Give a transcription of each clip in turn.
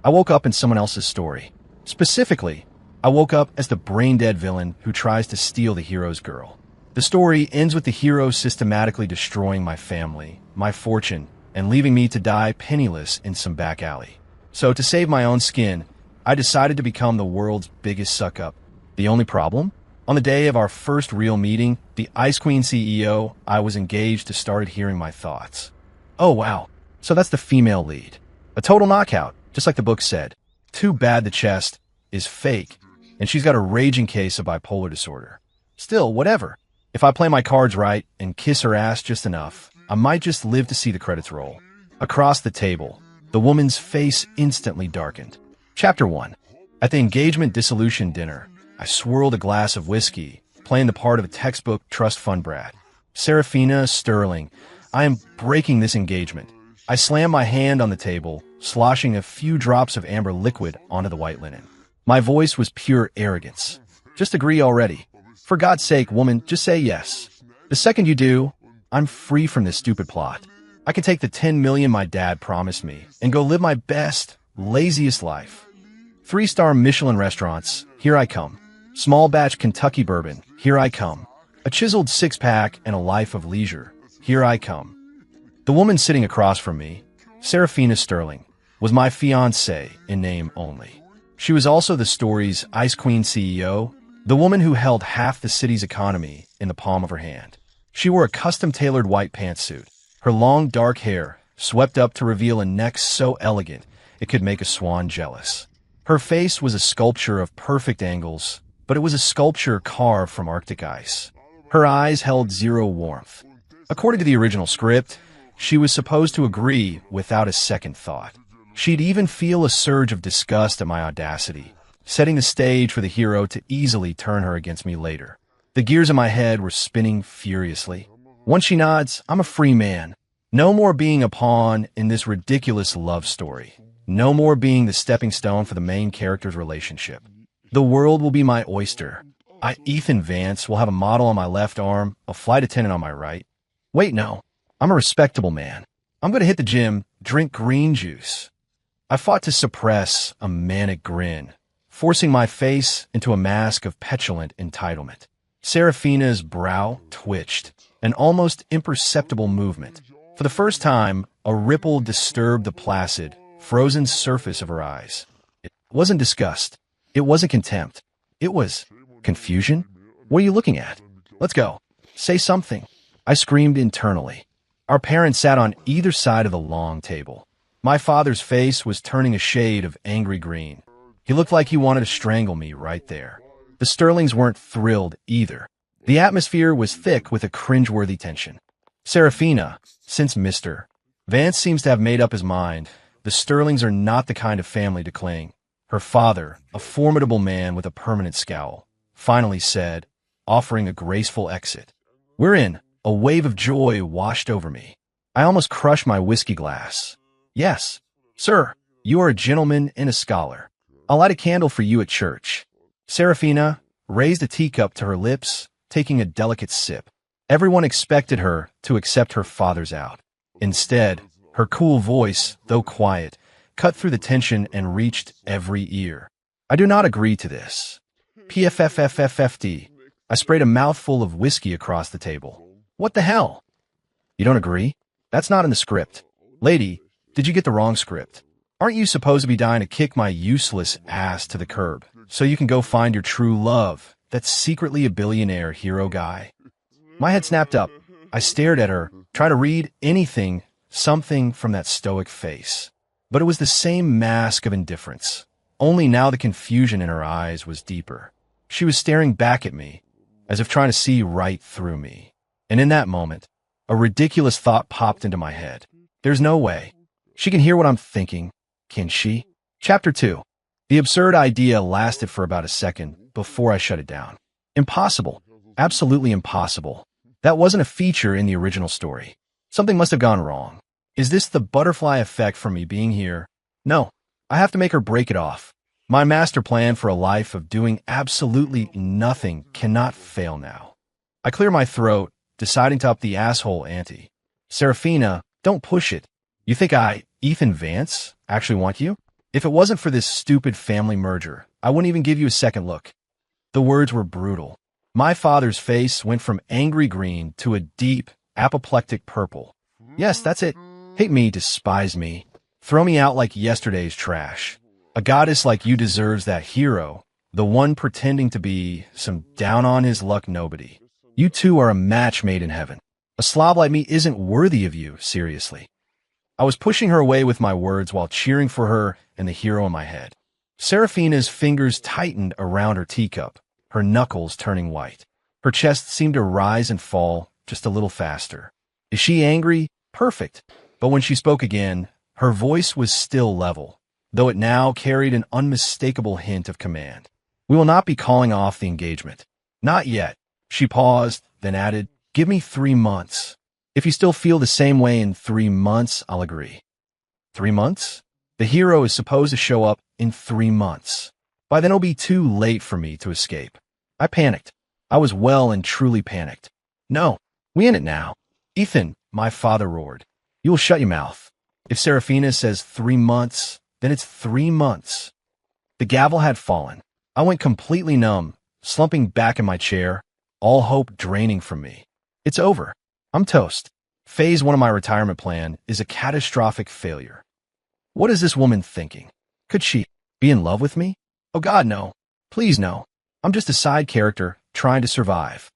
I woke up in someone else's story. Specifically, I woke up as the brain-dead villain who tries to steal the hero's girl. The story ends with the hero systematically destroying my family, my fortune, and leaving me to die penniless in some back alley. So to save my own skin, I decided to become the world's biggest suck-up. The only problem? On the day of our first real meeting, the Ice Queen CEO I was engaged to started hearing my thoughts. Oh wow, so that's the female lead. A total knockout, just like the book said. Too bad the chest is fake, and she's got a raging case of bipolar disorder. Still, whatever. If I play my cards right and kiss her ass just enough, I might just live to see the credits roll. Across the table, the woman's face instantly darkened. Chapter 1. At the engagement dissolution dinner, I swirled a glass of whiskey, playing the part of a textbook trust fund brat. Serafina Sterling, I am breaking this engagement. I slammed my hand on the table, sloshing a few drops of amber liquid onto the white linen. My voice was pure arrogance. Just agree already. For God's sake, woman, just say yes. The second you do, I'm free from this stupid plot. I can take the 10 million my dad promised me and go live my best, laziest life. 3-star Michelin restaurants, here I come. Small batch Kentucky bourbon, here I come. A chiseled six-pack and a life of leisure, here I come. The woman sitting across from me, Serafina Sterling, was my fiancée in name only. She was also the story's Ice Queen CEO, the woman who held half the city's economy in the palm of her hand. She wore a custom-tailored white pantsuit, her long dark hair swept up to reveal a neck so elegant it could make a swan jealous. Her face was a sculpture of perfect angles, but it was a sculpture carved from Arctic ice. Her eyes held zero warmth. According to the original script, she was supposed to agree without a second thought. She'd even feel a surge of disgust at my audacity, setting the stage for the hero to easily turn her against me later. The gears in my head were spinning furiously. Once she nods, I'm a free man. No more being a pawn in this ridiculous love story. No more being the stepping stone for the main character's relationship. The world will be my oyster. Ethan Vance, will have a model on my left arm, a flight attendant on my right. Wait, no. I'm a respectable man. I'm going to hit the gym, drink green juice. I fought to suppress a manic grin, forcing my face into a mask of petulant entitlement. Serafina's brow twitched, an almost imperceptible movement. For the first time, a ripple disturbed the placid, frozen surface of her eyes. It wasn't disgust. It wasn't contempt. It was confusion. What are you looking at? Let's go. Say something. I screamed internally. Our parents sat on either side of the long table. My father's face was turning a shade of angry green. He looked like he wanted to strangle me right there. The Sterlings weren't thrilled either. The atmosphere was thick with a cringeworthy tension. Serafina, since Mr. Vance seems to have made up his mind, the Sterlings are not the kind of family to cling. Her father, a formidable man with a permanent scowl, finally said, offering a graceful exit. We're in. A wave of joy washed over me. I almost crushed my whiskey glass. Yes, sir, you are a gentleman and a scholar. I'll light a candle for you at church. Serafina raised a teacup to her lips, taking a delicate sip. Everyone expected her to accept her father's out. Instead, her cool voice, though quiet, cut through the tension and reached every ear. I do not agree to this. PFFFFFD. I sprayed a mouthful of whiskey across the table. What the hell? You don't agree? That's not in the script. Lady, did you get the wrong script? Aren't you supposed to be dying to kick my useless ass to the curb so you can go find your true love, that's secretly a billionaire hero guy? My head snapped up. I stared at her, trying to read anything, something from that stoic face. But it was the same mask of indifference. Only now the confusion in her eyes was deeper. She was staring back at me, as if trying to see right through me. And in that moment, a ridiculous thought popped into my head. There's no way. She can hear what I'm thinking, can she? Chapter 2. The absurd idea lasted for about a second before I shut it down. Impossible. Absolutely impossible. That wasn't a feature in the original story. Something must have gone wrong. Is this the butterfly effect from me being here? No. I have to make her break it off. My master plan for a life of doing absolutely nothing cannot fail now. I clear my throat, deciding to up the asshole ante. Serafina, don't push it. You think I, Ethan Vance, actually want you? If it wasn't for this stupid family merger, I wouldn't even give you a second look." The words were brutal. My father's face went from angry green to a deep, apoplectic purple. "Yes, that's it. Hate me, despise me. Throw me out like yesterday's trash. A goddess like you deserves that hero, the one pretending to be some down-on-his-luck nobody. You two are a match made in heaven. A slob like me isn't worthy of you, seriously." I was pushing her away with my words while cheering for her and the hero in my head. Seraphina's fingers tightened around her teacup, her knuckles turning white. Her chest seemed to rise and fall just a little faster. Is she angry? Perfect. But when she spoke again, her voice was still level, though it now carried an unmistakable hint of command. "We will not be calling off the engagement. Not yet." She paused, then added, "Give me 3 months. If you still feel the same way in 3 months, I'll agree." 3 months? The hero is supposed to show up in 3 months. By then it'll be too late for me to escape. I panicked. I was well and truly panicked. "No, we in it now." "Ethan," my father roared, "you will shut your mouth. If Seraphina says 3 months, then it's 3 months." The gavel had fallen. I went completely numb, slumping back in my chair, all hope draining from me. It's over. I'm toast. Phase 1 of my retirement plan is a catastrophic failure. What is this woman thinking? Could she be in love with me? Oh God, no. Please no. I'm just a side character trying to survive.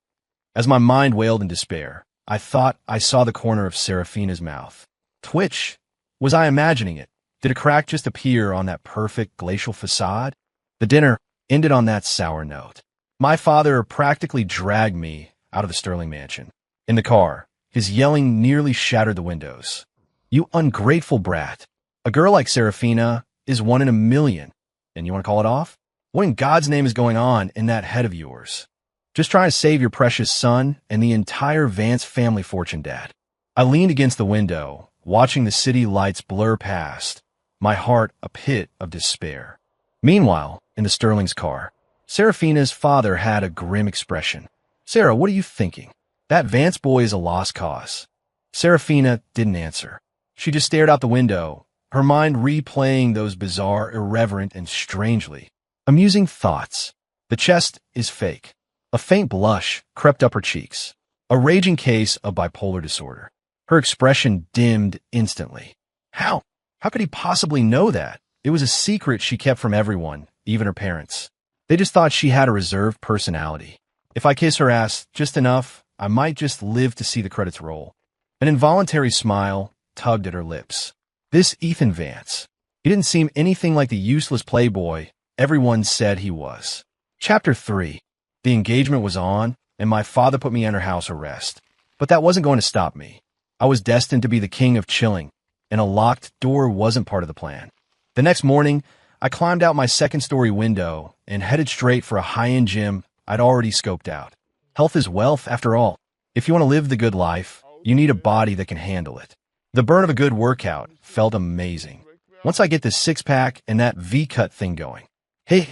As my mind wailed in despair, I thought I saw the corner of Seraphina's mouth. Twitch? Was I imagining it? Did a crack just appear on that perfect glacial facade? The dinner ended on that sour note. My father practically dragged me out of the Sterling mansion. In the car, his yelling nearly shattered the windows. "You ungrateful brat. A girl like Seraphina is 1 in a million. And you want to call it off? What in God's name is going on in that head of yours? Just trying to save your precious son and the entire Vance family fortune, Dad." I leaned against the window, watching the city lights blur past, my heart a pit of despair. Meanwhile, in the Sterling's car, Seraphina's father had a grim expression. "Sarah, what are you thinking? That Vance boy is a lost cause." Seraphina didn't answer. She just stared out the window, her mind replaying those bizarre, irreverent, and strangely amusing thoughts. The chest is fake. A faint blush crept up her cheeks. A raging case of bipolar disorder. Her expression dimmed instantly. How? How could he possibly know that? It was a secret she kept from everyone, even her parents. They just thought she had a reserved personality. If I kiss her ass just enough, I might just live to see the credits roll. An involuntary smile tugged at her lips. This Ethan Vance. He didn't seem anything like the useless playboy everyone said he was. Chapter 3. The engagement was on, and my father put me under house arrest. But that wasn't going to stop me. I was destined to be the king of chilling, and a locked door wasn't part of the plan. The next morning, I climbed out my second-story window and headed straight for a high-end gym I'd already scoped out. Health is wealth, after all. If you want to live the good life, you need a body that can handle it. The burn of a good workout felt amazing. Once I get this six-pack and that V-cut thing going. Hey.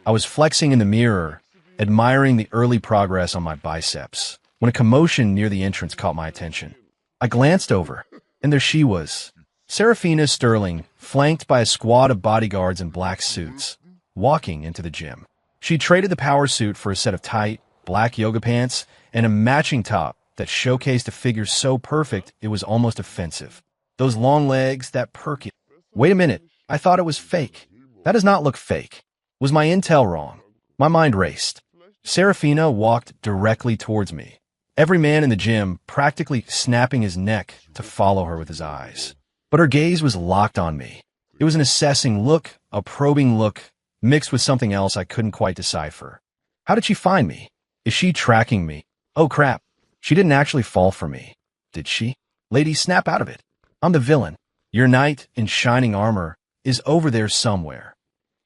I was flexing in the mirror, admiring the early progress on my biceps, when a commotion near the entrance caught my attention. I glanced over, and there she was, Seraphina Sterling, flanked by a squad of bodyguards in black suits, walking into the gym. She traded the power suit for a set of tight, black yoga pants and a matching top that showcased a figure so perfect it was almost offensive. Those long legs, that perky. Wait a minute, I thought it was fake. That does not look fake. Was my intel wrong? My mind raced. Seraphina walked directly towards me, every man in the gym practically snapping his neck to follow her with his eyes. But her gaze was locked on me. It was an assessing look, a probing look, mixed with something else I couldn't quite decipher. How did she find me? Is she tracking me? Oh crap, she didn't actually fall for me, did she? Lady, snap out of it. I'm the villain. Your knight in shining armor is over there somewhere.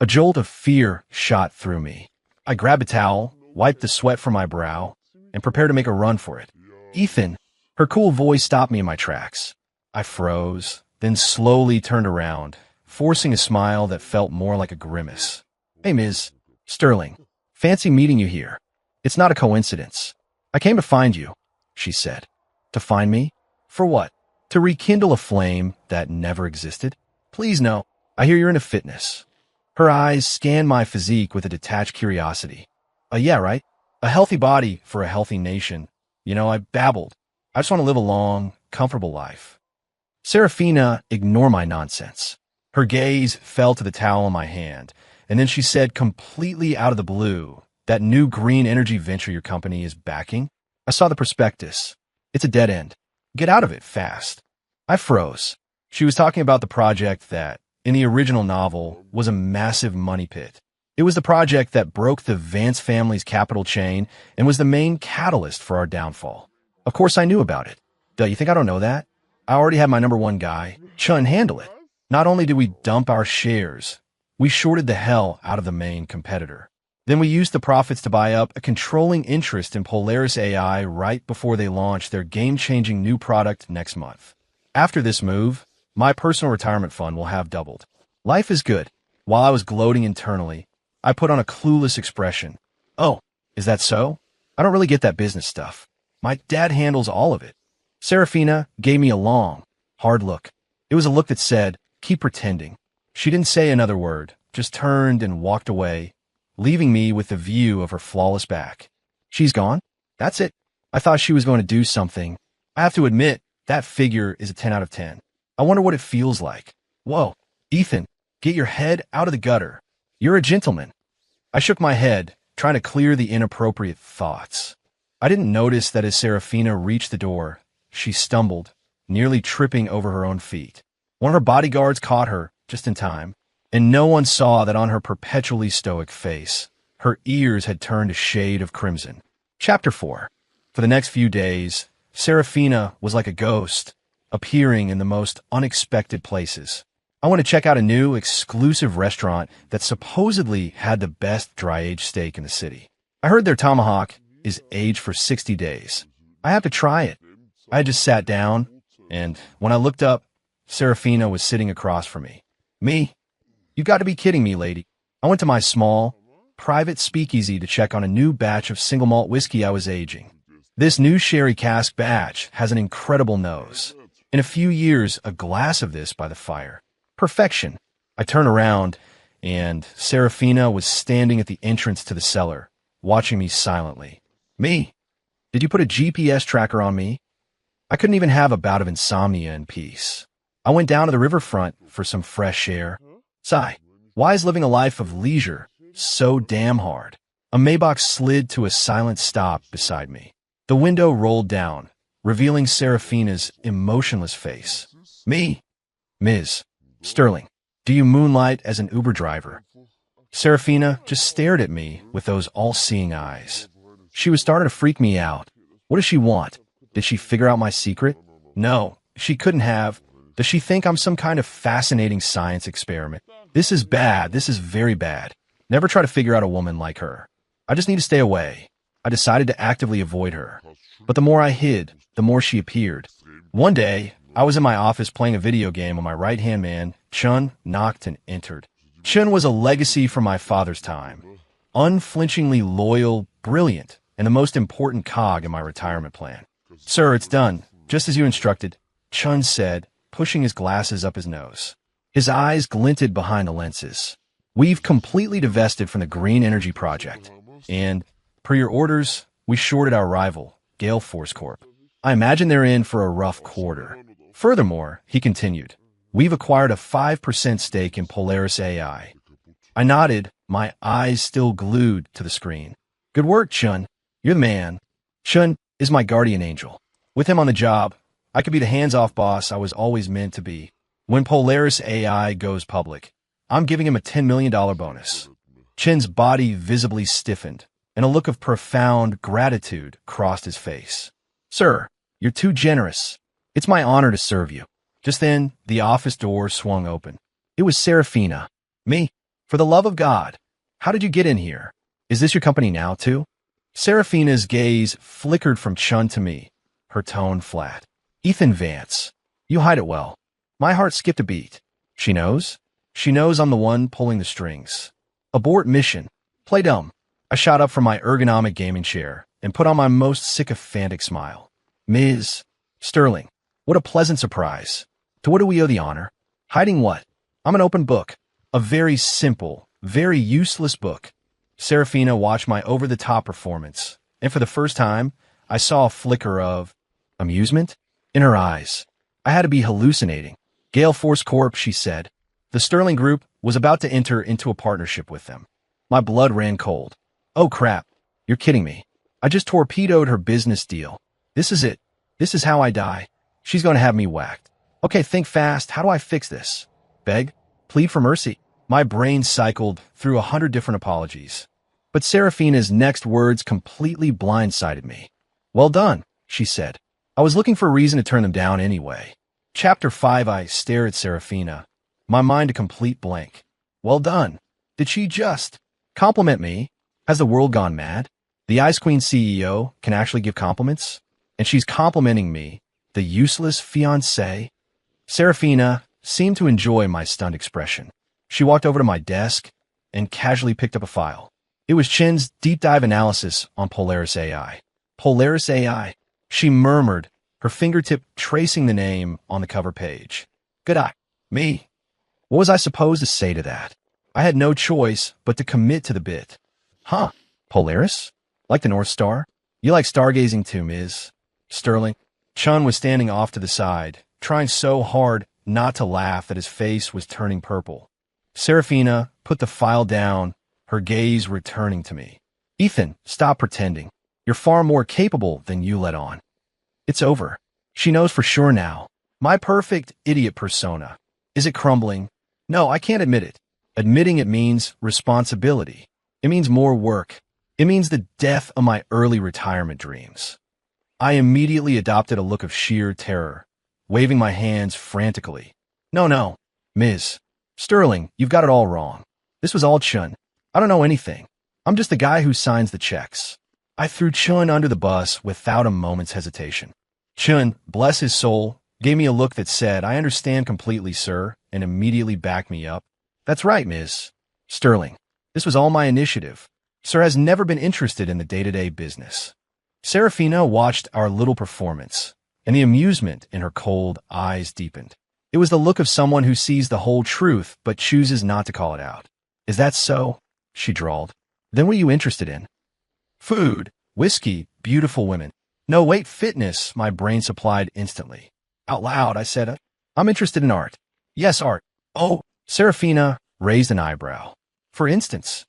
A jolt of fear shot through me. I grabbed a towel, wiped the sweat from my brow, and prepared to make a run for it. Ethan, her cool voice stopped me in my tracks. I froze, then slowly turned around, forcing a smile that felt more like a grimace. Hey, Ms. Sterling, fancy meeting you here. It's not a coincidence. I came to find you, she said. To find me? For what? To rekindle a flame that never existed? Please no. I hear you're into fitness. Her eyes scanned my physique with a detached curiosity. Yeah, right? A healthy body for a healthy nation. I babbled. I just want to live a long, comfortable life. Serafina ignored my nonsense. Her gaze fell to the towel in my hand, and then she said completely out of the blue, "That new green energy venture your company is backing? I saw the prospectus. It's a dead end. Get out of it fast." I froze. She was talking about the project that, in the original novel, was a massive money pit. It was the project that broke the Vance family's capital chain and was the main catalyst for our downfall. Of course I knew about it. Duh, you think I don't know that? I already had my number one guy, Chun, handle it. Not only did we dump our shares, we shorted the hell out of the main competitor. Then we used the profits to buy up a controlling interest in Polaris AI right before they launched their game-changing new product next month. After this move, my personal retirement fund will have doubled. Life is good. While I was gloating internally, I put on a clueless expression. "Oh, is that so? I don't really get that business stuff. My dad handles all of it." Serafina gave me a long, hard look. It was a look that said, "Keep pretending." She didn't say another word, just turned and walked away, leaving me with the view of her flawless back. She's gone? That's it. I thought she was going to do something. I have to admit, that figure is a 10 out of 10. I wonder what it feels like. Whoa, Ethan, get your head out of the gutter. You're a gentleman. I shook my head, trying to clear the inappropriate thoughts. I didn't notice that as Serafina reached the door, she stumbled, nearly tripping over her own feet. One of her bodyguards caught her, just in time, and no one saw that on her perpetually stoic face, her ears had turned a shade of crimson. Chapter 4. For the next few days, Serafina was like a ghost, appearing in the most unexpected places. I went to check out a new, exclusive restaurant that supposedly had the best dry-aged steak in the city. I heard their tomahawk is aged for 60 days. I have to try it. I just sat down, and when I looked up, Serafina was sitting across from me. "Me? You've got to be kidding me, lady." I went to my small, private speakeasy to check on a new batch of single malt whiskey I was aging. This new sherry cask batch has an incredible nose. In a few years, a glass of this by the fire. Perfection. I turned around, and Serafina was standing at the entrance to the cellar, watching me silently. "Me? Did you put a GPS tracker on me?" I couldn't even have a bout of insomnia in peace. I went down to the riverfront for some fresh air. Sigh, why is living a life of leisure so damn hard? A Maybach slid to a silent stop beside me. The window rolled down, revealing Serafina's emotionless face. "Me? Ms. Sterling, do you moonlight as an Uber driver?" Serafina just stared at me with those all-seeing eyes. She was starting to freak me out. What does she want? Did she figure out my secret? No, she couldn't have. Does she think I'm some kind of fascinating science experiment? This is bad. This is very bad. Never try to figure out a woman like her. I just need to stay away. I decided to actively avoid her. But the more I hid, the more she appeared. One day, I was in my office playing a video game when my right-hand man, Chun, knocked and entered. Chun was a legacy from my father's time. Unflinchingly loyal, brilliant, and the most important cog in my retirement plan. "Sir, it's done, just as you instructed," Chun said, pushing his glasses up his nose. His eyes glinted behind the lenses. "We've completely divested from the green energy project, and, per your orders, we shorted our rival, Gale Force Corp. I imagine they're in for a rough quarter. Furthermore," he continued, "we've acquired a 5% stake in Polaris AI." I nodded, my eyes still glued to the screen. "Good work, Chun. You're the man." Chun is my guardian angel. With him on the job, I could be the hands-off boss I was always meant to be. When Polaris AI goes public, I'm giving him a $10 million bonus. Chin's body visibly stiffened, and a look of profound gratitude crossed his face. "Sir, you're too generous. It's my honor to serve you." Just then, the office door swung open. It was Serafina. "Me? For the love of God. How did you get in here? Is this your company now, too?" Serafina's gaze flickered from Chun to me, her tone flat. "Ethan Vance. You hide it well." My heart skipped a beat. She knows? She knows I'm the one pulling the strings. Abort mission. Play dumb. I shot up from my ergonomic gaming chair and put on my most sycophantic smile. "Ms. Sterling, what a pleasant surprise. To what do we owe the honor?" "Hiding what?" I'm an open book. A very simple, very useless book. Serafina watched my over-the-top performance, and for the first time, I saw a flicker of amusement in her eyes. I had to be hallucinating. Gale Force Corp, she said. The Sterling Group was about to enter into a partnership with them. My blood ran cold. Oh crap, you're kidding me. I just torpedoed her business deal. This is it. This is how I die. She's going to have me whacked. Okay, think fast. How do I fix this? Beg? Plead for mercy? My brain cycled through 100 different apologies. But Serafina's next words completely blindsided me. Well done, she said. I was looking for a reason to turn them down anyway. Chapter 5. I stare at Serafina, my mind a complete blank. Well done. Did she just compliment me? Has the world gone mad? The Ice Queen CEO can actually give compliments? And she's complimenting me, the useless fiancé? Serafina seemed to enjoy my stunned expression. She walked over to my desk and casually picked up a file. It was Chen's deep dive analysis on Polaris AI. Polaris AI, she murmured, her fingertip tracing the name on the cover page. Good eye. Me. What was I supposed to say to that? I had no choice but to commit to the bit. Huh, Polaris? Like the North Star? You like stargazing too, Ms. Sterling? Chun was standing off to the side, trying so hard not to laugh that his face was turning purple. Serafina put the file down, her gaze returning to me. Ethan, stop pretending. You're far more capable than you let on. It's over. She knows for sure now. My perfect idiot persona. Is it crumbling? No, I can't admit it. Admitting it means responsibility. It means more work. It means the death of my early retirement dreams. I immediately adopted a look of sheer terror, waving my hands frantically. No, Ms. Sterling, you've got it all wrong. This was all Chun. I don't know anything. I'm just the guy who signs the checks. I threw Chun under the bus without a moment's hesitation. Chun, bless his soul, gave me a look that said, I understand completely, sir, and immediately backed me up. That's right, Ms. Sterling. This was all my initiative. Sir has never been interested in the day-to-day business. Serafina watched our little performance, and the amusement in her cold eyes deepened. It was the look of someone who sees the whole truth but chooses not to call it out. Is that so? She drawled. Then what are you interested in? Food, whiskey, beautiful women. No, wait, fitness, my brain supplied instantly. Out loud, I said, I'm interested in art. Yes, art. Oh, Serafina raised an eyebrow. For instance,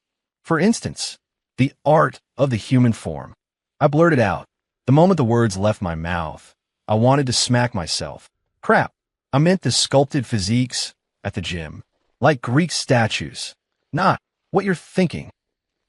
the art of the human form. I blurted out. The moment the words left my mouth, I wanted to smack myself. Crap, I meant the sculpted physiques at the gym, like Greek statues. Not what you're thinking.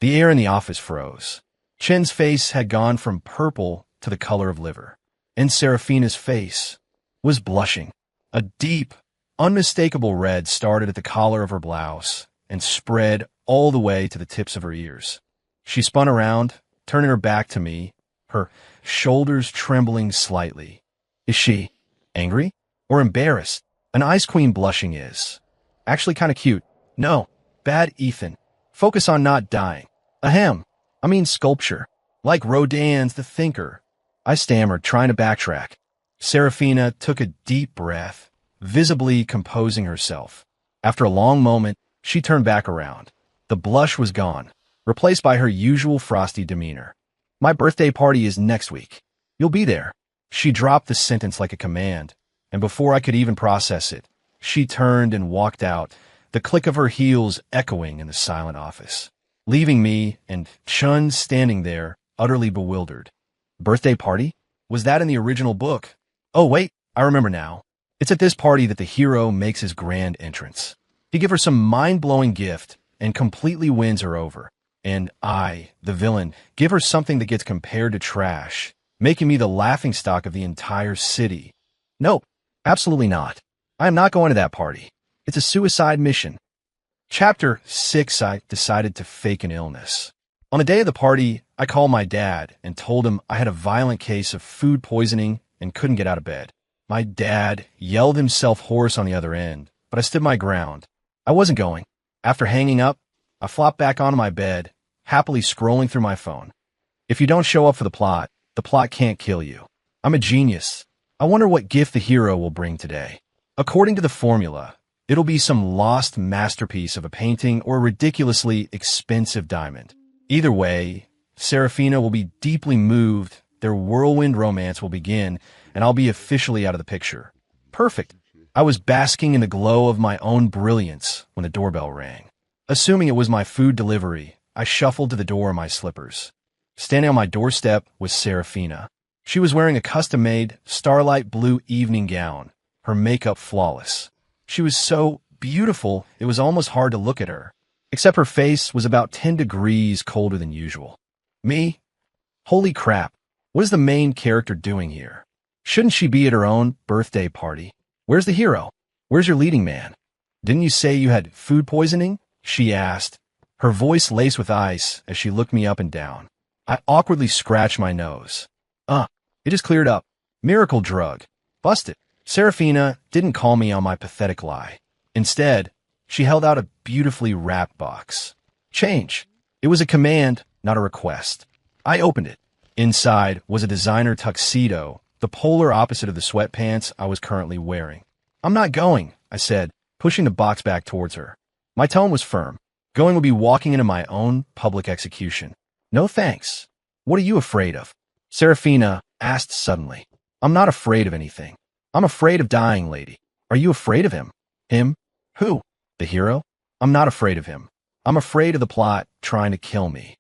The air in the office froze. Chen's face had gone from purple to the color of liver, and Serafina's face was blushing. A deep, unmistakable red started at the collar of her blouse and spread all the way to the tips of her ears. She spun around, turning her back to me, her shoulders trembling slightly. Is she angry or embarrassed? An ice queen blushing is actually kind of cute. No, bad Ethan. Focus on not dying. Ahem. I mean sculpture. Like Rodin's The Thinker. I stammered, trying to backtrack. Serafina took a deep breath, visibly composing herself. After a long moment, she turned back around. The blush was gone, replaced by her usual frosty demeanor. My birthday party is next week. You'll be there. She dropped the sentence like a command, and before I could even process it, she turned and walked out, the click of her heels echoing in the silent office, leaving me and Chun standing there, utterly bewildered. Birthday party? Was that in the original book? Oh, wait, I remember now. It's at this party that the hero makes his grand entrance. He gives her some mind-blowing gift and completely wins her over. And I, the villain, give her something that gets compared to trash, making me the laughingstock of the entire city. Nope, absolutely not. I am not going to that party. It's a suicide mission. Chapter 6. I decided to fake an illness. On the day of the party, I called my dad and told him I had a violent case of food poisoning and couldn't get out of bed. My dad yelled himself hoarse on the other end, but I stood my ground. I wasn't going. After hanging up, I flopped back onto my bed, happily scrolling through my phone. If you don't show up for the plot can't kill you. I'm a genius. I wonder what gift the hero will bring today. According to the formula, It'll be some lost masterpiece of a painting or a ridiculously expensive diamond. Either way, Serafina will be deeply moved, their whirlwind romance will begin, and I'll be officially out of the picture. Perfect. I was basking in the glow of my own brilliance when the doorbell rang. Assuming it was my food delivery, I shuffled to the door in my slippers. Standing on my doorstep was Serafina. She was wearing a custom-made starlight blue evening gown, her makeup flawless. She was so beautiful, it was almost hard to look at her, except her face was about 10 degrees colder than usual. Me? Holy crap, what is the main character doing here? Shouldn't she be at her own birthday party? Where's the hero? Where's your leading man? Didn't you say you had food poisoning? She asked, her voice laced with ice as she looked me up and down. I awkwardly scratched my nose. It just cleared up. Miracle drug. Busted. Serafina didn't call me on my pathetic lie. Instead, she held out a beautifully wrapped box. Change. It was a command, not a request. I opened it. Inside was a designer tuxedo, the polar opposite of the sweatpants I was currently wearing. I'm not going, I said, pushing the box back towards her. My tone was firm. Going would be walking into my own public execution. No thanks. What are you afraid of? Serafina asked suddenly. I'm not afraid of anything. I'm afraid of dying, lady. Are you afraid of him? Him? Who? The hero? I'm not afraid of him. I'm afraid of the plot trying to kill me.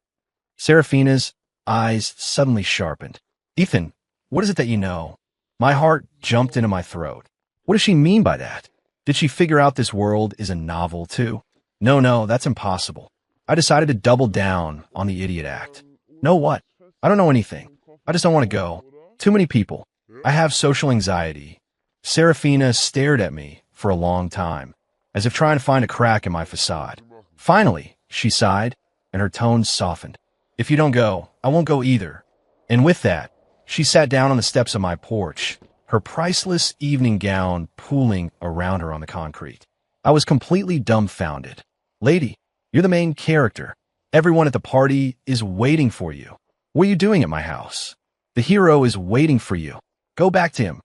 Serafina's eyes suddenly sharpened. Ethan, what is it that you know? My heart jumped into my throat. What does she mean by that? Did she figure out this world is a novel too? No, that's impossible. I decided to double down on the idiot act. Know what? I don't know anything. I just don't want to go. Too many people. I have social anxiety. Serafina stared at me for a long time, as if trying to find a crack in my facade. Finally, she sighed, and her tone softened. If you don't go, I won't go either. And with that, she sat down on the steps of my porch, her priceless evening gown pooling around her on the concrete. I was completely dumbfounded. Lady, you're the main character. Everyone at the party is waiting for you. What are you doing at my house? The hero is waiting for you. Go back to him.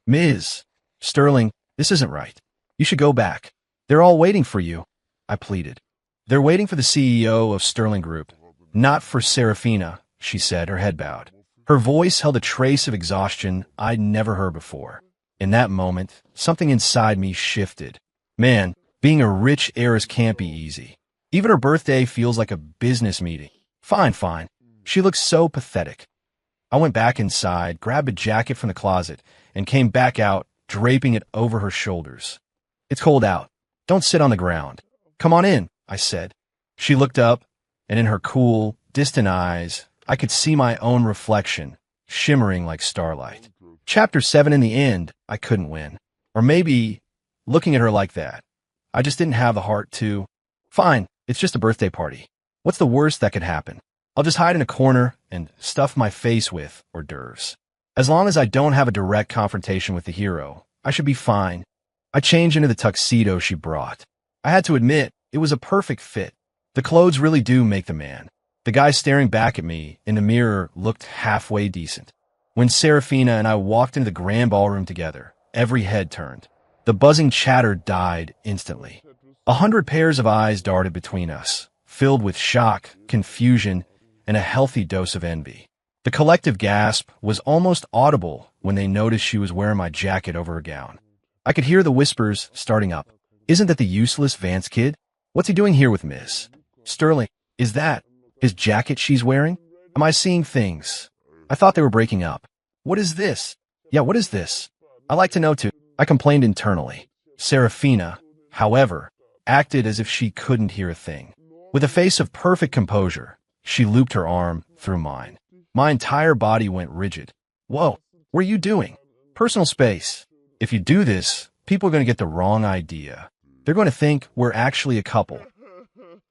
Ms. Sterling, this isn't right. You should go back. They're all waiting for you, I pleaded. They're waiting for the CEO of Sterling Group, not for Serafina, she said, her head bowed. Her voice held a trace of exhaustion I'd never heard before. In that moment, something inside me shifted. Man, being a rich heiress can't be easy. Even her birthday feels like a business meeting. Fine. She looks so pathetic. I went back inside, grabbed a jacket from the closet, and came back out, draping it over her shoulders. It's cold out. Don't sit on the ground. Come on in, I said. She looked up, and in her cool, distant eyes, I could see my own reflection, shimmering like starlight. Chapter 7 in the end, I couldn't win. Or maybe, looking at her like that, I just didn't have the heart to. Fine, it's just a birthday party. What's the worst that could happen? I'll just hide in a corner and stuff my face with hors d'oeuvres. As long as I don't have a direct confrontation with the hero, I should be fine. I changed into the tuxedo she brought. I had to admit, it was a perfect fit. The clothes really do make the man. The guy staring back at me in the mirror looked halfway decent. When Serafina and I walked into the grand ballroom together, every head turned. The buzzing chatter died instantly. 100 pairs of eyes darted between us, filled with shock, confusion, and a healthy dose of envy. The collective gasp was almost audible when they noticed she was wearing my jacket over her gown. I could hear the whispers starting up. Isn't that the useless Vance kid? What's he doing here with Miss Sterling? Is that his jacket she's wearing? Am I seeing things? I thought they were breaking up. What is this? Yeah, what is this? I like to know too. I complained internally. Serafina, however, acted as if she couldn't hear a thing. With a face of perfect composure, she looped her arm through mine. My entire body went rigid. Whoa, what are you doing? Personal space. If you do this, people are going to get the wrong idea. They're going to think we're actually a couple.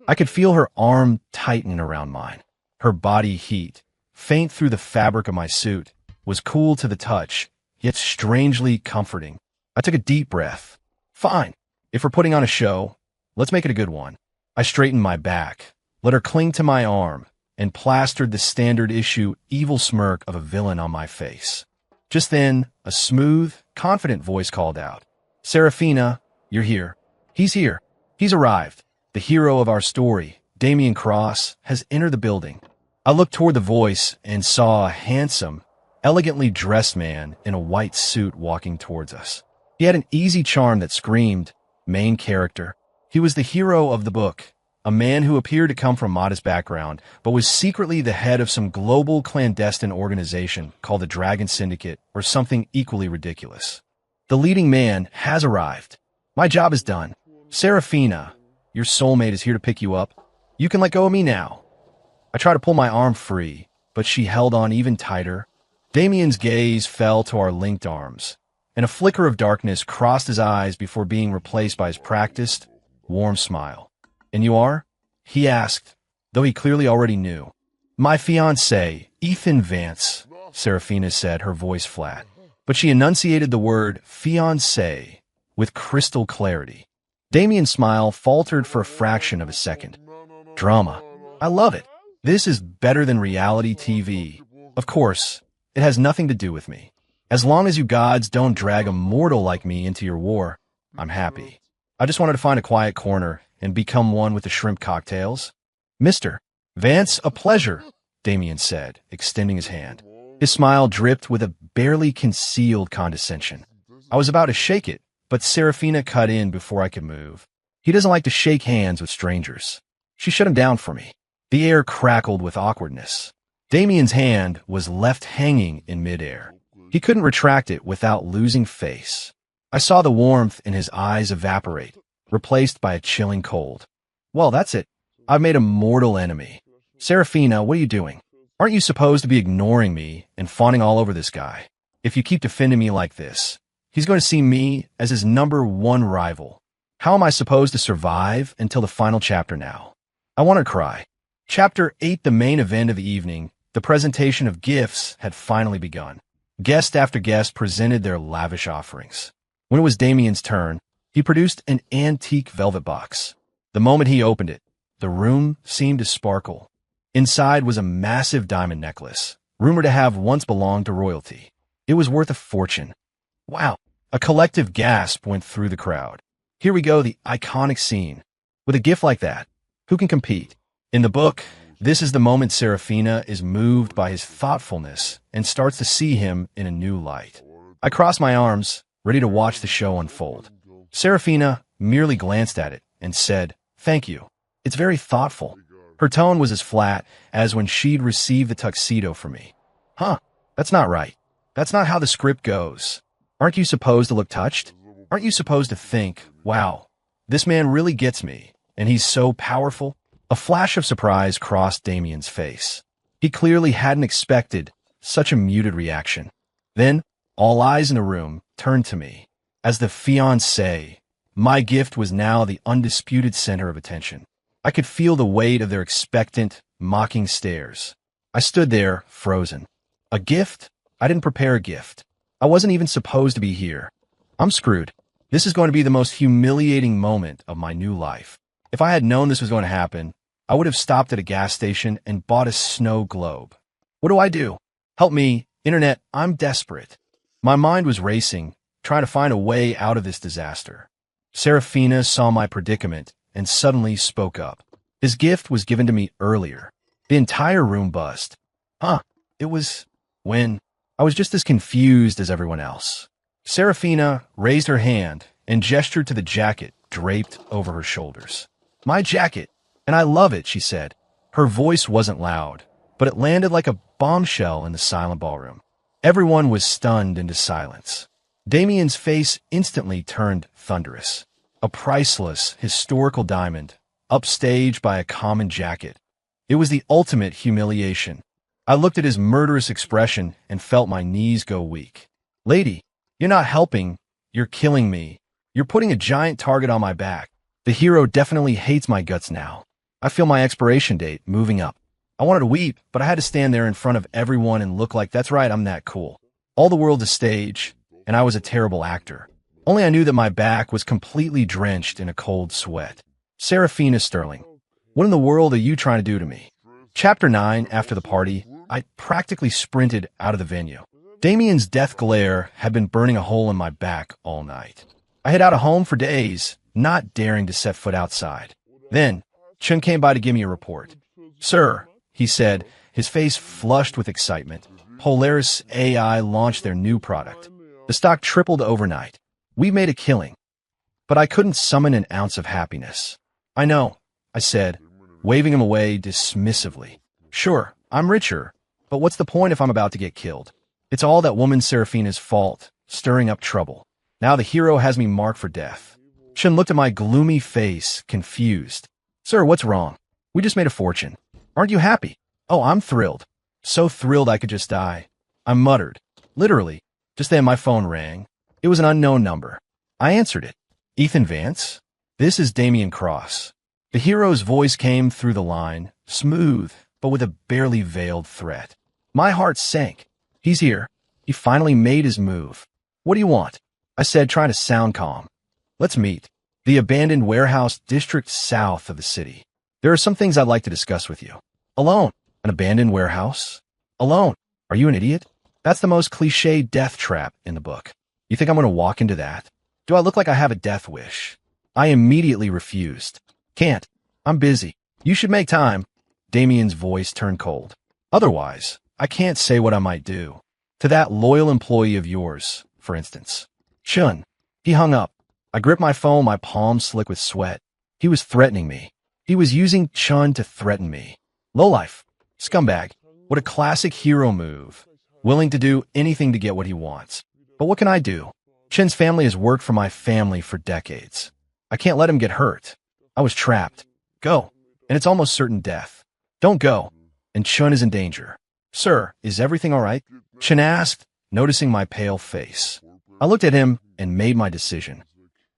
I could feel her arm tighten around mine. Her body heat, faint through the fabric of my suit, was cool to the touch, yet strangely comforting. I took a deep breath. Fine. If we're putting on a show, let's make it a good one. I straightened my back, let her cling to my arm, and plastered the standard issue evil smirk of a villain on my face. Just then, a smooth, confident voice called out, Serafina, you're here. He's here. He's arrived. The hero of our story, Damien Cross, has entered the building. I looked toward the voice and saw a handsome, elegantly dressed man in a white suit walking towards us. He had an easy charm that screamed, main character. He was the hero of the book, a man who appeared to come from a modest background, but was secretly the head of some global clandestine organization called the Dragon Syndicate or something equally ridiculous. The leading man has arrived. My job is done. Serafina, your soulmate is here to pick you up. You can let go of me now. I tried to pull my arm free, but she held on even tighter. Damien's gaze fell to our linked arms, and a flicker of darkness crossed his eyes before being replaced by his practiced, warm smile. And you are? He asked, though he clearly already knew. My fiancé, Ethan Vance, Serafina said, her voice flat. But she enunciated the word fiancé with crystal clarity. Damien's smile faltered for a fraction of a second. Drama. I love it. This is better than reality TV. Of course, it has nothing to do with me. As long as you gods don't drag a mortal like me into your war, I'm happy. I just wanted to find a quiet corner and become one with the shrimp cocktails. Mr. Vance, a pleasure, Damien said, extending his hand. His smile dripped with a barely concealed condescension. I was about to shake it, but Serafina cut in before I could move. He doesn't like to shake hands with strangers. She shut him down for me. The air crackled with awkwardness. Damien's hand was left hanging in midair. He couldn't retract it without losing face. I saw the warmth in his eyes evaporate, replaced by a chilling cold. Well, that's it. I've made a mortal enemy. Serafina, what are you doing? Aren't you supposed to be ignoring me and fawning all over this guy? If you keep defending me like this, he's going to see me as his #1 rival. How am I supposed to survive until the final chapter now? I want to cry. Chapter 8, the main event of the evening, the presentation of gifts had finally begun. Guest after guest presented their lavish offerings. When it was Damien's turn, he produced an antique velvet box. The moment he opened it, the room seemed to sparkle. Inside was a massive diamond necklace, rumored to have once belonged to royalty. It was worth a fortune. Wow! A collective gasp went through the crowd. Here we go, the iconic scene. With a gift like that, who can compete? In the book, this is the moment Serafina is moved by his thoughtfulness and starts to see him in a new light. I crossed my arms, ready to watch the show unfold. Serafina merely glanced at it and said, "Thank you. It's very thoughtful." Her tone was as flat as when she'd received the tuxedo from me. Huh, that's not right. That's not how the script goes. Aren't you supposed to look touched? Aren't you supposed to think, wow, this man really gets me, and he's so powerful? A flash of surprise crossed Damien's face. He clearly hadn't expected such a muted reaction. Then, all eyes in the room turned to me. As the fiancé, my gift was now the undisputed center of attention. I could feel the weight of their expectant, mocking stares. I stood there, frozen. A gift? I didn't prepare a gift. I wasn't even supposed to be here. I'm screwed. This is going to be the most humiliating moment of my new life. If I had known this was going to happen, I would have stopped at a gas station and bought a snow globe. What do I do? Help me, Internet, I'm desperate. My mind was racing, trying to find a way out of this disaster. Serafina saw my predicament and suddenly spoke up. His gift was given to me earlier. The entire room buzzed. Huh, it was when I was just as confused as everyone else. Serafina raised her hand and gestured to the jacket draped over her shoulders. My jacket, and I love it, she said. Her voice wasn't loud, but it landed like a bombshell in the silent ballroom. Everyone was stunned into silence. Damien's face instantly turned thunderous. A priceless, historical diamond, upstaged by a common jacket. It was the ultimate humiliation. I looked at his murderous expression and felt my knees go weak. Lady, you're not helping. You're killing me. You're putting a giant target on my back. The hero definitely hates my guts now. I feel my expiration date moving up. I wanted to weep, but I had to stand there in front of everyone and look like, that's right, I'm that cool. All the world's a stage, and I was a terrible actor. Only I knew that my back was completely drenched in a cold sweat. Serafina Sterling, what in the world are you trying to do to me? Chapter 9, after the party, I practically sprinted out of the venue. Damien's death glare had been burning a hole in my back all night. I had out of home for days, not daring to set foot outside. Then, Chun came by to give me a report. "Sir," he said, his face flushed with excitement, "Polaris AI launched their new product. The stock tripled overnight. We made a killing." But I couldn't summon an ounce of happiness. "I know," I said, waving him away dismissively. "Sure, I'm richer, but what's the point if I'm about to get killed? It's all that woman Serafina's fault, stirring up trouble. Now the hero has me marked for death." Chun looked at my gloomy face, confused. "Sir, what's wrong? We just made a fortune. Aren't you happy?" "Oh, I'm thrilled. So thrilled I could just die," I muttered. Literally. Just then my phone rang. It was an unknown number. I answered it. "Ethan Vance? This is Damian Cross." The hero's voice came through the line, smooth, but with a barely veiled threat. My heart sank. "He's here. He finally made his move. What do you want?" I said, trying to sound calm. "Let's meet. The abandoned warehouse district south of the city. There are some things I'd like to discuss with you." "Alone? An abandoned warehouse? Alone? Are you an idiot? That's the most cliché death trap in the book. You think I'm going to walk into that? Do I look like I have a death wish?" I immediately refused. "Can't. I'm busy. You should make time." Damien's voice turned cold. "Otherwise, I can't say what I might do. To that loyal employee of yours, for instance." "Chun." He hung up. I gripped my phone, my palms slick with sweat. He was threatening me. He was using Chun to threaten me. Lowlife. Scumbag. What a classic hero move. Willing to do anything to get what he wants. But what can I do? Chun's family has worked for my family for decades. I can't let him get hurt. I was trapped. "Go. And it's almost certain death. Don't go. And Chun is in danger." "Sir, is everything all right?" Chun asked, noticing my pale face. I looked at him and made my decision.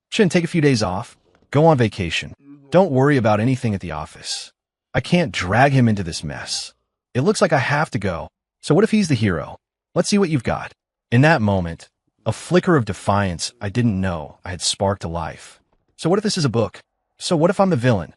"Chun, take a few days off. Go on vacation. Don't worry about anything at the office. I can't drag him into this mess. It looks like I have to go. So what if he's the hero? Let's see what you've got." In that moment, a flicker of defiance I didn't know I had sparked to life. "So what if this is a book? So what if I'm the villain?"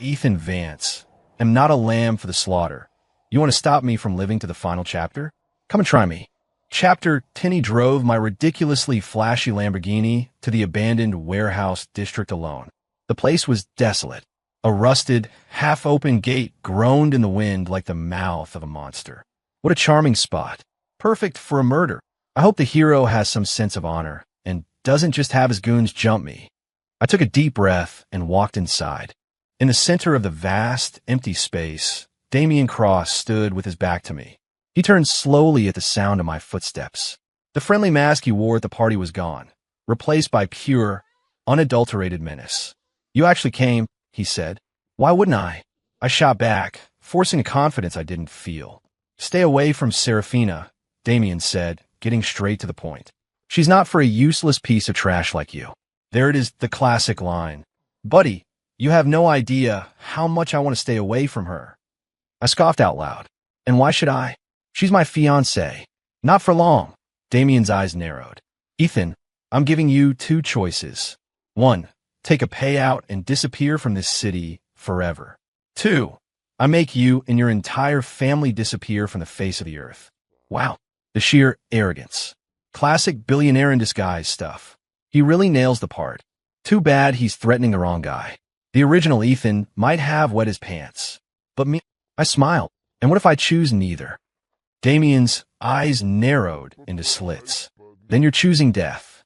"Ethan Vance. Am not a lamb for the slaughter. You want to stop me from living to the final chapter? Come and try me." Chapter 10. He drove my ridiculously flashy Lamborghini to the abandoned warehouse district alone. The place was desolate. A rusted, half-open gate groaned in the wind like the mouth of a monster. What a charming spot. Perfect for a murder. I hope the hero has some sense of honor and doesn't just have his goons jump me. I took a deep breath and walked inside. In the center of the vast, empty space, Damian Cross stood with his back to me. He turned slowly at the sound of my footsteps. The friendly mask he wore at the party was gone, replaced by pure, unadulterated menace. "You actually came," he said. "Why wouldn't I?" I shot back, forcing a confidence I didn't feel. "Stay away from Serafina," Damian said, getting straight to the point. "She's not for a useless piece of trash like you." There it is, the classic line. "Buddy, you have no idea how much I want to stay away from her." I scoffed out loud. "And why should I? She's my fiancée. Not for long." Damien's eyes narrowed. "Ethan, I'm giving you two choices. 1, take a payout and disappear from this city forever. 2, I make you and your entire family disappear from the face of the earth." Wow, the sheer arrogance. Classic billionaire in disguise stuff. He really nails the part. Too bad he's threatening the wrong guy. The original Ethan might have wet his pants. But me, I smiled. And what if I choose neither? Damien's eyes narrowed into slits. "Then you're choosing death."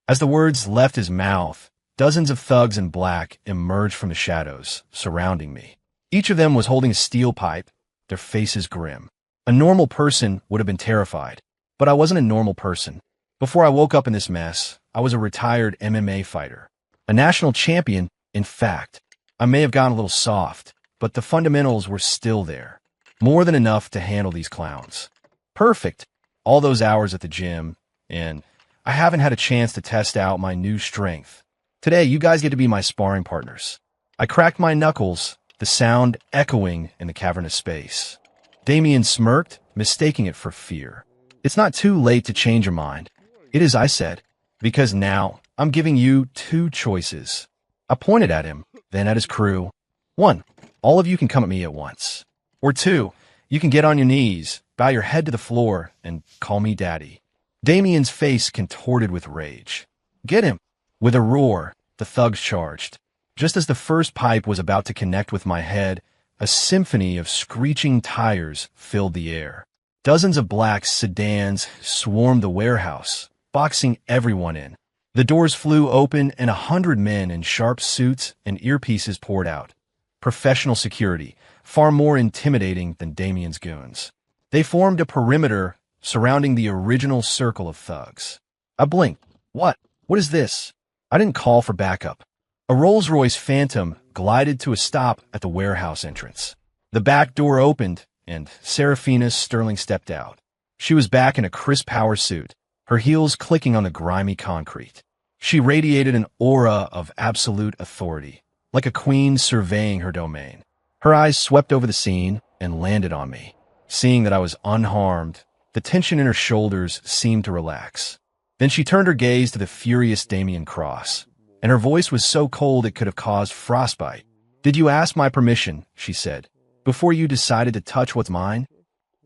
As the words left his mouth, dozens of thugs in black emerged from the shadows, surrounding me. Each of them was holding a steel pipe, their faces grim. A normal person would have been terrified, but I wasn't a normal person. Before I woke up in this mess, I was a retired MMA fighter. A national champion, in fact. I may have gotten a little soft, but the fundamentals were still there. More than enough to handle these clowns. Perfect. All those hours at the gym, and I haven't had a chance to test out my new strength. Today, you guys get to be my sparring partners. I cracked my knuckles, the sound echoing in the cavernous space. Damien smirked, mistaking it for fear. "It's not too late to change your mind." "It is," I said, "because now I'm giving you two choices." I pointed at him, then at his crew. 1, all of you can come at me at once. Or 2, you can get on your knees, bow your head to the floor, and call me daddy. Damien's face contorted with rage. "Get him!" With a roar, the thugs charged. Just as the first pipe was about to connect with my head, a symphony of screeching tires filled the air. Dozens of black sedans swarmed the warehouse, boxing everyone in. The doors flew open and 100 men in sharp suits and earpieces poured out. Professional security, far more intimidating than Damien's goons. They formed a perimeter surrounding the original circle of thugs. I blinked. What? What is this? I didn't call for backup. A Rolls-Royce Phantom glided to a stop at the warehouse entrance. The back door opened, and Serafina Sterling stepped out. She was back in a crisp power suit, her heels clicking on the grimy concrete. She radiated an aura of absolute authority, like a queen surveying her domain. Her eyes swept over the scene and landed on me. Seeing that I was unharmed, the tension in her shoulders seemed to relax. Then she turned her gaze to the furious Damien Cross, and her voice was so cold it could have caused frostbite. "Did you ask my permission," she said, "before you decided to touch what's mine?"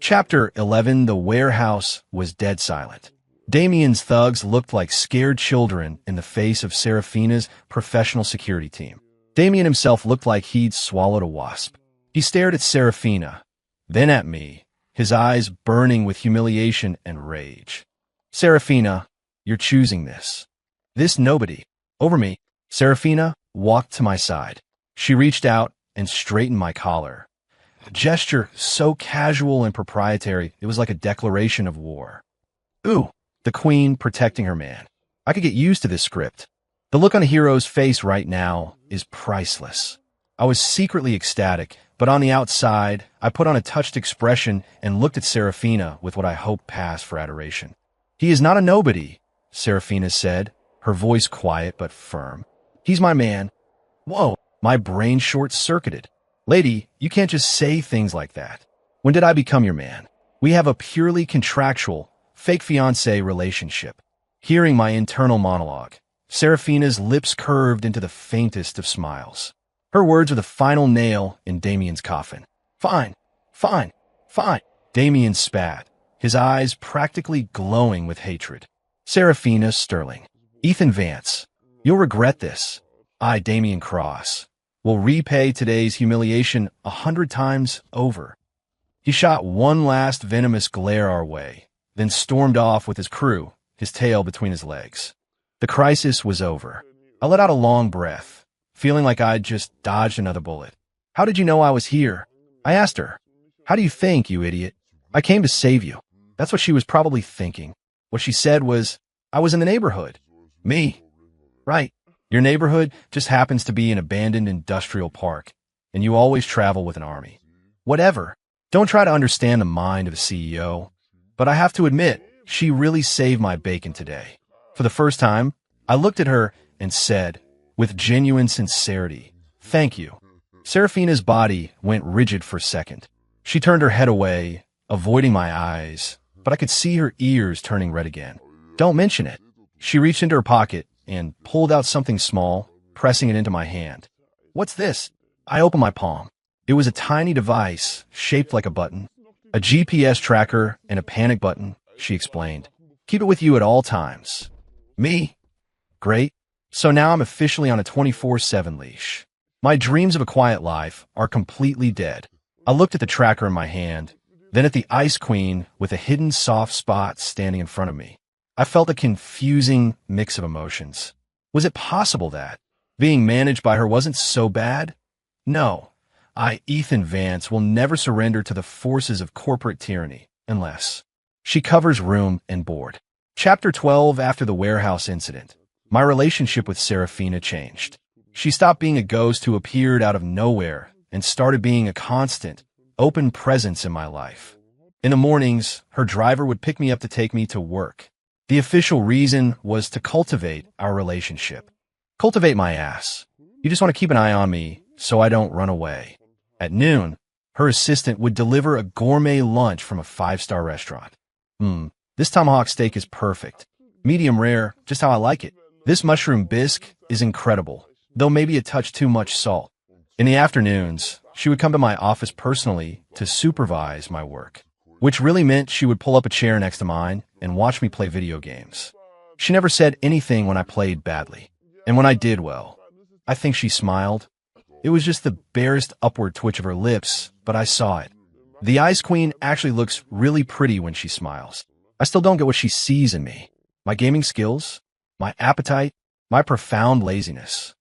Chapter 11. The warehouse was dead silent. Damien's thugs looked like scared children in the face of Serafina's professional security team. Damien himself looked like he'd swallowed a wasp. He stared at Serafina, then at me, his eyes burning with humiliation and rage. "Serafina, you're choosing this. This nobody. Over me." Serafina walked to my side. She reached out and straightened my collar. A gesture so casual and proprietary, it was like a declaration of war. Ooh, the queen protecting her man. I could get used to this script. The look on a hero's face right now is priceless. I was secretly ecstatic, but on the outside, I put on a touched expression and looked at Serafina with what I hoped passed for adoration. "He is not a nobody," Serafina said, her voice quiet but firm. "He's my man." Whoa, my brain short-circuited. "Lady, you can't just say things like that. When did I become your man? We have a purely contractual, fake fiancé relationship." Hearing my internal monologue, Serafina's lips curved into the faintest of smiles. Her words were the final nail in Damien's coffin. "Fine, fine, fine." Damien spat, his eyes practically glowing with hatred. "Serafina Sterling. Ethan Vance. You'll regret this. I, Damien Cross, will repay today's humiliation 100 times over." He shot one last venomous glare our way, then stormed off with his crew, his tail between his legs. The crisis was over. I let out a long breath, feeling like I'd just dodged another bullet. "How did you know I was here?" I asked her. "How do you think, you idiot? I came to save you." That's what she was probably thinking. What she said was, "I was in the neighborhood." Me? Right. Your neighborhood just happens to be an abandoned industrial park, and you always travel with an army. Whatever. Don't try to understand the mind of a CEO. But I have to admit, she really saved my bacon today. For the first time, I looked at her and said, with genuine sincerity, "Thank you." Serafina's body went rigid for a second. She turned her head away, avoiding my eyes, but I could see her ears turning red again. "Don't mention it." She reached into her pocket and pulled out something small, pressing it into my hand. "What's this?" I opened my palm. It was a tiny device, shaped like a button. "A GPS tracker and a panic button," she explained. "Keep it with you at all times." Me? Great. So now I'm officially on a 24/7 leash. My dreams of a quiet life are completely dead. I looked at the tracker in my hand, then at the Ice Queen with a hidden soft spot standing in front of me. I felt a confusing mix of emotions. Was it possible that being managed by her wasn't so bad? No. I, Ethan Vance, will never surrender to the forces of corporate tyranny, unless she covers room and board. Chapter 12. After the warehouse incident, my relationship with Serafina changed. She stopped being a ghost who appeared out of nowhere and started being a constant, open presence in my life. In the mornings, her driver would pick me up to take me to work. The official reason was to cultivate our relationship. Cultivate my ass. You just want to keep an eye on me so I don't run away. At noon, her assistant would deliver a gourmet lunch from a 5-star restaurant. This tomahawk steak is perfect. Medium rare, just how I like it. This mushroom bisque is incredible, though maybe a touch too much salt. In the afternoons, she would come to my office personally to supervise my work, which really meant she would pull up a chair next to mine and watch me play video games. She never said anything when I played badly. And when I did well, I think she smiled. It was just the barest upward twitch of her lips, but I saw it. The Ice Queen actually looks really pretty when she smiles. I still don't get what she sees in me. My gaming skills, my appetite, my profound laziness.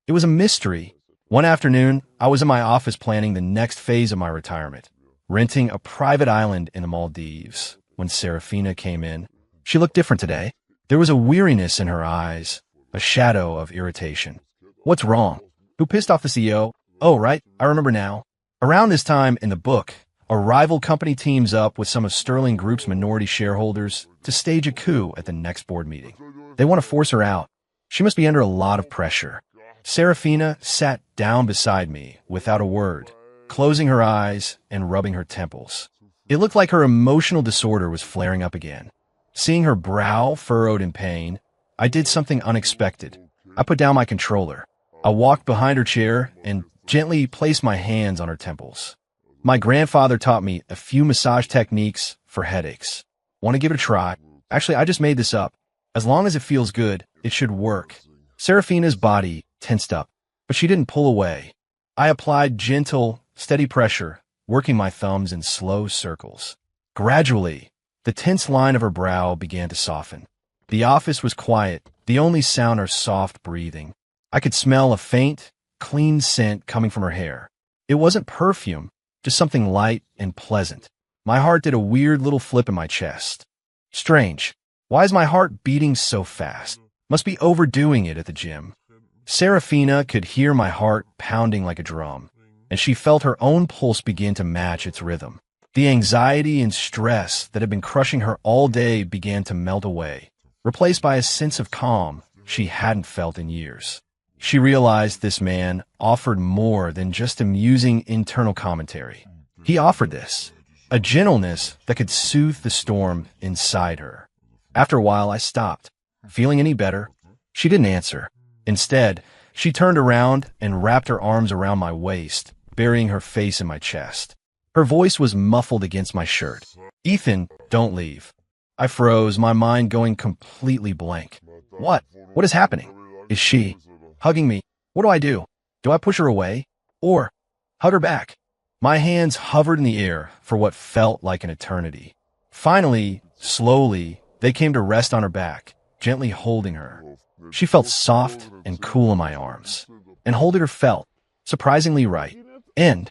It was a mystery. One afternoon, I was in my office planning the next phase of my retirement, renting a private island in the Maldives. When Serafina came in, she looked different today. There was a weariness in her eyes, a shadow of irritation. What's wrong? Who pissed off the CEO? Oh, right, I remember now. Around this time in the book, a rival company teams up with some of Sterling Group's minority shareholders to stage a coup at the next board meeting. They want to force her out. She must be under a lot of pressure. Serafina sat down beside me without a word, closing her eyes and rubbing her temples. It looked like her emotional disorder was flaring up again. Seeing her brow furrowed in pain, I did something unexpected. I put down my controller. I walked behind her chair and gently placed my hands on her temples. My grandfather taught me a few massage techniques for headaches. Want to give it a try? Actually, I just made this up. As long as it feels good, it should work. Serafina's body tensed up, but she didn't pull away. I applied gentle, steady pressure, working my thumbs in slow circles. Gradually, the tense line of her brow began to soften. The office was quiet, the only sound her soft breathing. I could smell a faint, clean scent coming from her hair. It wasn't perfume, just something light and pleasant. My heart did a weird little flip in my chest. Strange. Why is my heart beating so fast? Must be overdoing it at the gym. Serafina could hear my heart pounding like a drum, and she felt her own pulse begin to match its rhythm. The anxiety and stress that had been crushing her all day began to melt away, replaced by a sense of calm she hadn't felt in years. She realized this man offered more than just amusing internal commentary. He offered this, a gentleness that could soothe the storm inside her. After a while, I stopped. Feeling any better? She didn't answer. Instead, she turned around and wrapped her arms around my waist, burying her face in my chest. Her voice was muffled against my shirt. Ethan, don't leave. I froze, my mind going completely blank. What? What is happening? Is she hugging me? What do I do? Do I push her away? Or hug her back? My hands hovered in the air for what felt like an eternity. Finally, slowly, they came to rest on her back, gently holding her. She felt soft and cool in my arms, and holding her felt surprisingly right. End.